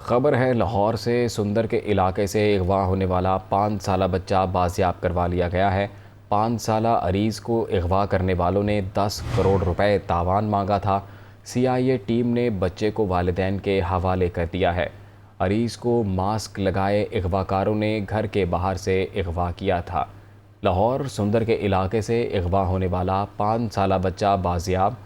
खबर है लाहौर से। सुंदर के इलाके से अगवा होने वाला 5 साला बच्चा बाजियाब करवा लिया गया है। 5 साला अरीज़ को अगवा करने वालों ने 10 करोड़ रुपए तावान मांगा था। CIA टीम ने बच्चे को वालिदैन के हवाले कर दिया है। अरीज़ को मास्क लगाए अगवाकारों ने घर के बाहर से अगवा किया था। लाहौर सुंदर के इलाके से अगवा होने वाला 5 साला बच्चा बाजियाब।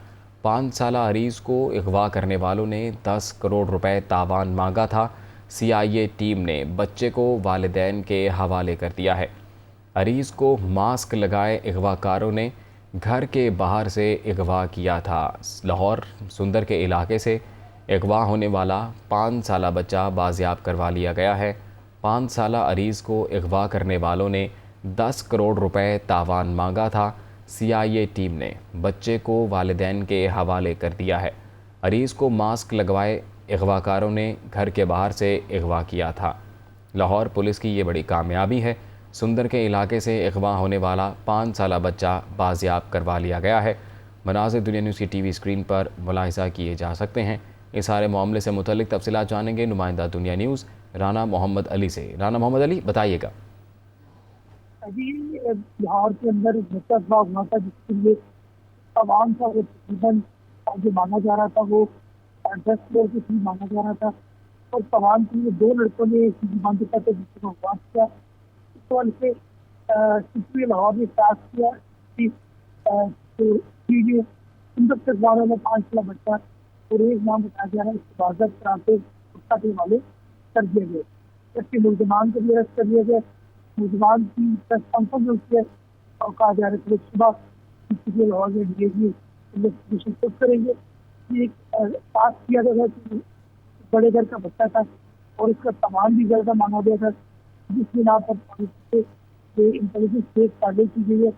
5 साला अरीज़ को अगवा करने वालों ने 10 करोड़ रुपए तावान मांगा था। CIA टीम ने बच्चे को वालिदैन के हवाले कर दिया है। अरीज़ को मास्क लगाए अगवाकारों ने घर के बाहर से अगवा किया था। लाहौर सुंदर के इलाके से अगवा होने वाला 5 साला बच्चा बाजियाब करवा लिया गया है। 5 साला अरीज़ को अगवा करने वालों ने 10 करोड़ रुपए तावान मांगा था। CIA टीम ने बच्चे को वालिदैन के हवाले कर दिया है। अरीज़ को मास्क लगवाए अगवाकारों ने घर के बाहर से अगवा किया था। लाहौर पुलिस की ये बड़ी कामयाबी है। सुंदर के इलाके से अगवा होने वाला 5 साला बच्चा बाजियाब करवा लिया गया है। मनाज़िर दुनिया न्यूज़ की TV स्क्रीन पर मुलाहिज़ा किए जा सकते हैं। इस सारे मामले से मुतल्लिक तफसीलात जानेंगे नुमाइंदा दुनिया न्यूज़ राना मोहम्मद अली से। राना मोहम्मद अली, बताइएगा। अभी लाहौर के अंदर एक बच्चा अगवा हुआ था, जिसके लिए तमाम सा वो तकरीबन जो मांगा जा रहा था वो 10 करोड़ की फी मांगा जा रहा था। और तमाम के लिए 2 लड़कों ने एक जुबान के साथ दूसरे को अगवा किया। इस वजह से सिटी लाहौर ने साफ किया कि जो ये सुंदर से अगवा वाला 5 साल बच्चा गुरेज नाम बताया जा रहा है, इसको बाज़ाब्त करा के उसका के हवाले कर दिया गया। जबकि मुलजमान को भी अरेस्ट कर लिया गया। मुलजमान की प्रेस कॉन्फ्रेंस होती है और कहा जा रहा है कि सुबह सिटी लाहौर में डीएजी इन्वेस्टिगेशन खुद करेंगे। ये एक पास किया गया कि बड़े घर का बच्चा था और इसका सामान भी ज़्यादा मांगा गया था, जिस बिना पर इंटेलिजेंस केस कार्रवाई की गई है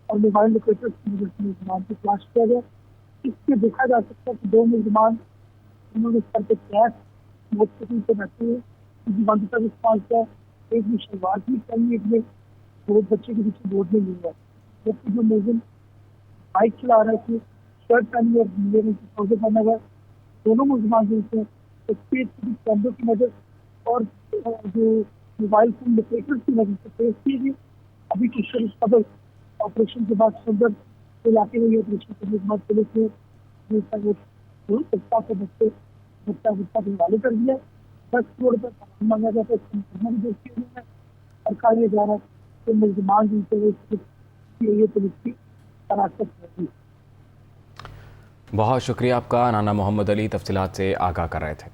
और मोबाइल लोकेटर्स की मदद से मुलजमान को तलाश किया गया। इससे देखा जा सकता है कि 2 मुलजमान उन्होंने सर पे कैश मोटरसाइकिल पे बैठे हुए जुबान तक इस्तेमाल किया। एक ने शलवार भी पहनी, एक ने वो बच्चे के पीछे बोर्ड में लिया। जबकि जो मुलजिम बाइक चला रहा है, शर्ट पहनी और नीले रंग की ट्राउजर पहना हुआ है, दोनों मुलजमान जो हैं सीसीटीवी कैमरों की मदद और जो मोबाइल फोन लोकेटर्स की मदद से ट्रेस किए गए। अभी कुछ खबर ऑपरेशन के बाद सुंदर इलाके में ये ऑपरेशन करने के बाद पुलिस ने सत्ता के बच्चा के हवाले कर दिया। 10 करोड़ रुपये सामान मांगा जाता है, इसका मुकदमा भी दर्ज किया गया है और कहा यह जा रहा है कि मुलजमान जिनसे ये पुलिस की हिरासत होगी। बहुत शुक्रिया आपका। राना मोहम्मद अली तफसीलात से आगाह कर रहे थे।